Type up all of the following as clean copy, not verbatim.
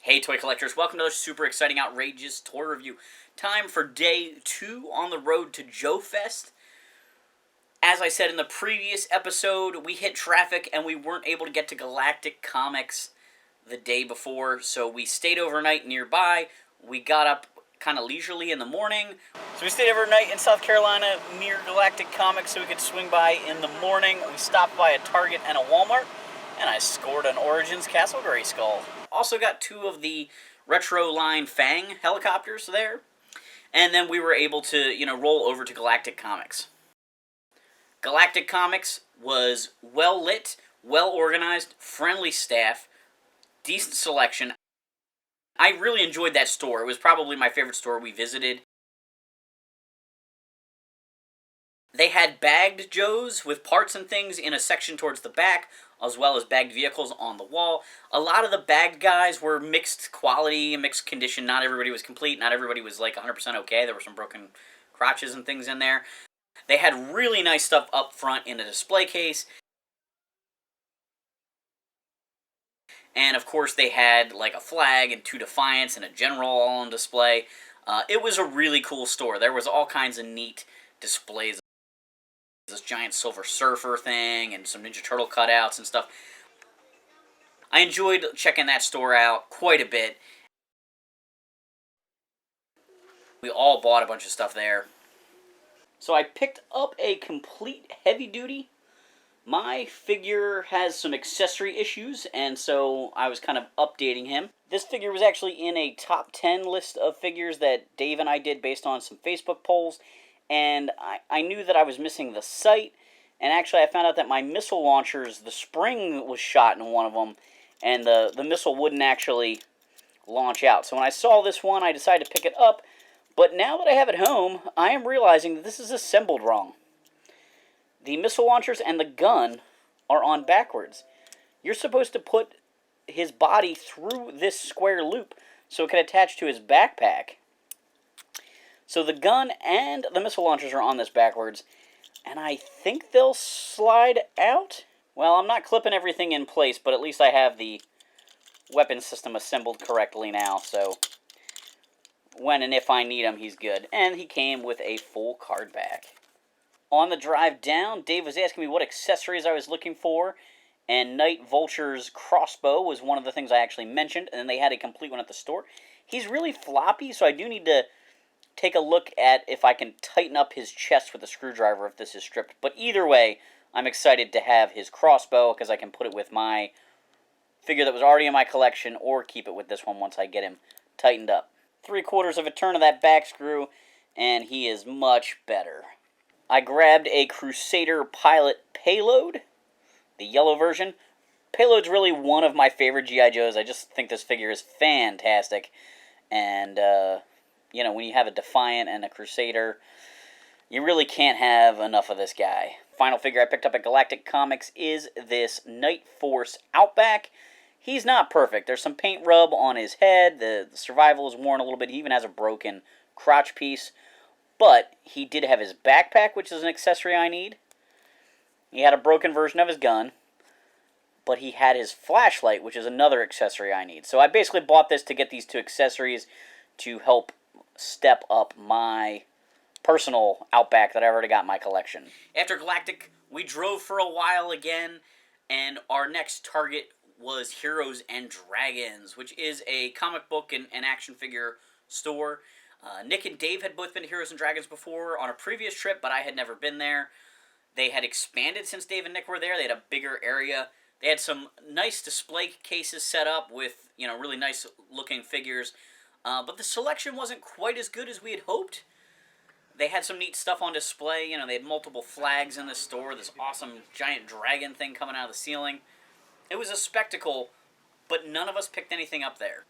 Hey toy collectors, welcome to another super exciting, outrageous toy review. Time for day 2 on the road to JoeFest. As I said in the previous episode, we hit traffic and we weren't able to get to Galactic Comics the day before, so we stayed overnight nearby. We got up kind of leisurely in the morning. So we stayed overnight in South Carolina near Galactic Comics so we could swing by in the morning. We stopped by a Target and a Walmart, and I scored an Origins Castle Grayskull. Also got 2 of the retro line Fang helicopters there. And then we were able to, roll over to Galactic Comics. Galactic Comics was well lit, well organized, friendly staff, decent selection. I really enjoyed that store. It was probably my favorite store we visited. They had bagged Joes with parts and things in a section towards the back, as well as bagged vehicles on the wall. A lot of the bagged guys were mixed quality, mixed condition. Not everybody was complete. Not everybody was like 100% okay. There were some broken crotches and things in there. They had really nice stuff up front in a display case. And of course they had like a flag and 2 Defiants and a General all on display. It was a really cool store. There was all kinds of neat displays. This giant Silver Surfer thing and some Ninja Turtle cutouts and stuff. I enjoyed checking that store out quite a bit. We all bought a bunch of stuff there. So I picked up a complete heavy duty. My figure has some accessory issues, and so I was kind of updating him. This figure was actually in a top 10 list of figures that Dave and I did based on some Facebook polls. And I knew that I was missing the sight, and actually I found out that my missile launchers, the spring was shot in one of them, and the missile wouldn't actually launch out. So when I saw this one, I decided to pick it up, but now that I have it home, I am realizing that this is assembled wrong. The missile launchers and the gun are on backwards. You're supposed to put his body through this square loop so it can attach to his backpack. So the gun and the missile launchers are on this backwards, and I think they'll slide out. Well, I'm not clipping everything in place, but at least I have the weapon system assembled correctly now, so when and if I need him, he's good. And he came with a full card back. On the drive down, Dave was asking me what accessories I was looking for, and Night Vulture's crossbow was one of the things I actually mentioned, and then they had a complete one at the store. He's really floppy, so I do need to take a look at if I can tighten up his chest with a screwdriver if this is stripped. But either way, I'm excited to have his crossbow because I can put it with my figure that was already in my collection or keep it with this one once I get him tightened up. 3/4 of a turn of that back screw and he is much better. I grabbed a Crusader Pilot Payload, the yellow version. Payload's really one of my favorite G.I. Joes. I just think this figure is fantastic. And, when you have a Defiant and a Crusader, you really can't have enough of this guy. Final figure I picked up at Galactic Comics is this Night Force Outback. He's not perfect. There's some paint rub on his head. The survival is worn a little bit. He even has a broken crotch piece. But he did have his backpack, which is an accessory I need. He had a broken version of his gun. But he had his flashlight, which is another accessory I need. So I basically bought this to get these 2 accessories to help step up my personal Outback that I already got in my collection. After Galactic, we drove for a while again, and our next target was Heroes and Dragons, which is a comic book and action figure store. Nick and Dave had both been to Heroes and Dragons before on a previous trip, but I had never been there. They had expanded since Dave and Nick were there. They had a bigger area. They had some nice display cases set up with, really nice looking figures. But the selection wasn't quite as good as we had hoped. They had some neat stuff on display. They had multiple flags in the store. This awesome giant dragon thing coming out of the ceiling. It was a spectacle, but none of us picked anything up there.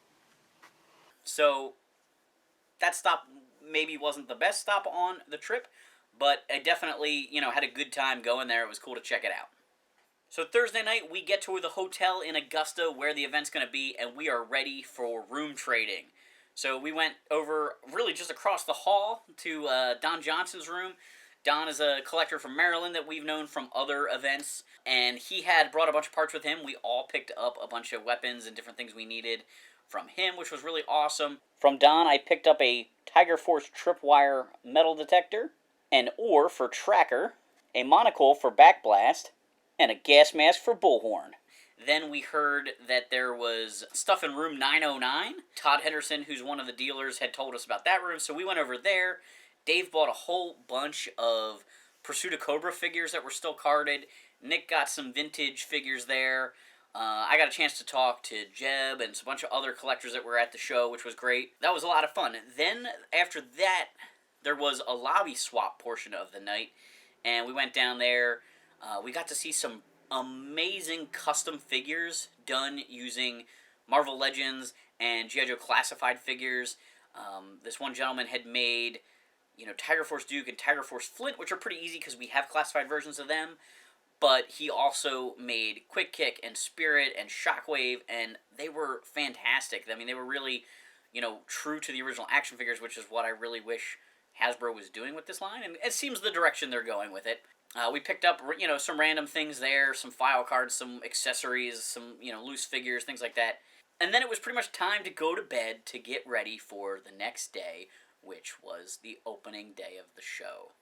So that stop maybe wasn't the best stop on the trip, but I definitely, had a good time going there. It was cool to check it out. So Thursday night, we get to the hotel in Augusta where the event's going to be, and we are ready for room trading. So we went over really just across the hall to Don Johnson's room. Don is a collector from Maryland that we've known from other events, and he had brought a bunch of parts with him. We all picked up a bunch of weapons and different things we needed from him, which was really awesome. From Don, I picked up a Tiger Force tripwire metal detector, an oar for tracker, a monocle for backblast, and a gas mask for bullhorn. Then we heard that there was stuff in room 909. Todd Henderson, who's one of the dealers, had told us about that room, so we went over there. Dave bought a whole bunch of Pursuit of Cobra figures that were still carded. Nick got some vintage figures there. I got a chance to talk to Jeb and a bunch of other collectors that were at the show, which was great. That was a lot of fun. Then, after that, there was a lobby swap portion of the night, and we went down there. We got to see some amazing custom figures done using Marvel Legends and G.I. Joe Classified figures. This one gentleman had made, Tiger Force Duke and Tiger Force Flint, which are pretty easy because we have classified versions of them. But he also made Quick Kick and Spirit and Shockwave, and they were fantastic. I mean, they were really, true to the original action figures, which is what I really wish Hasbro was doing with this line, and it seems the direction they're going with it. We picked up, some random things there, some file cards, some accessories, some, loose figures, things like that. And then it was pretty much time to go to bed to get ready for the next day, which was the opening day of the show.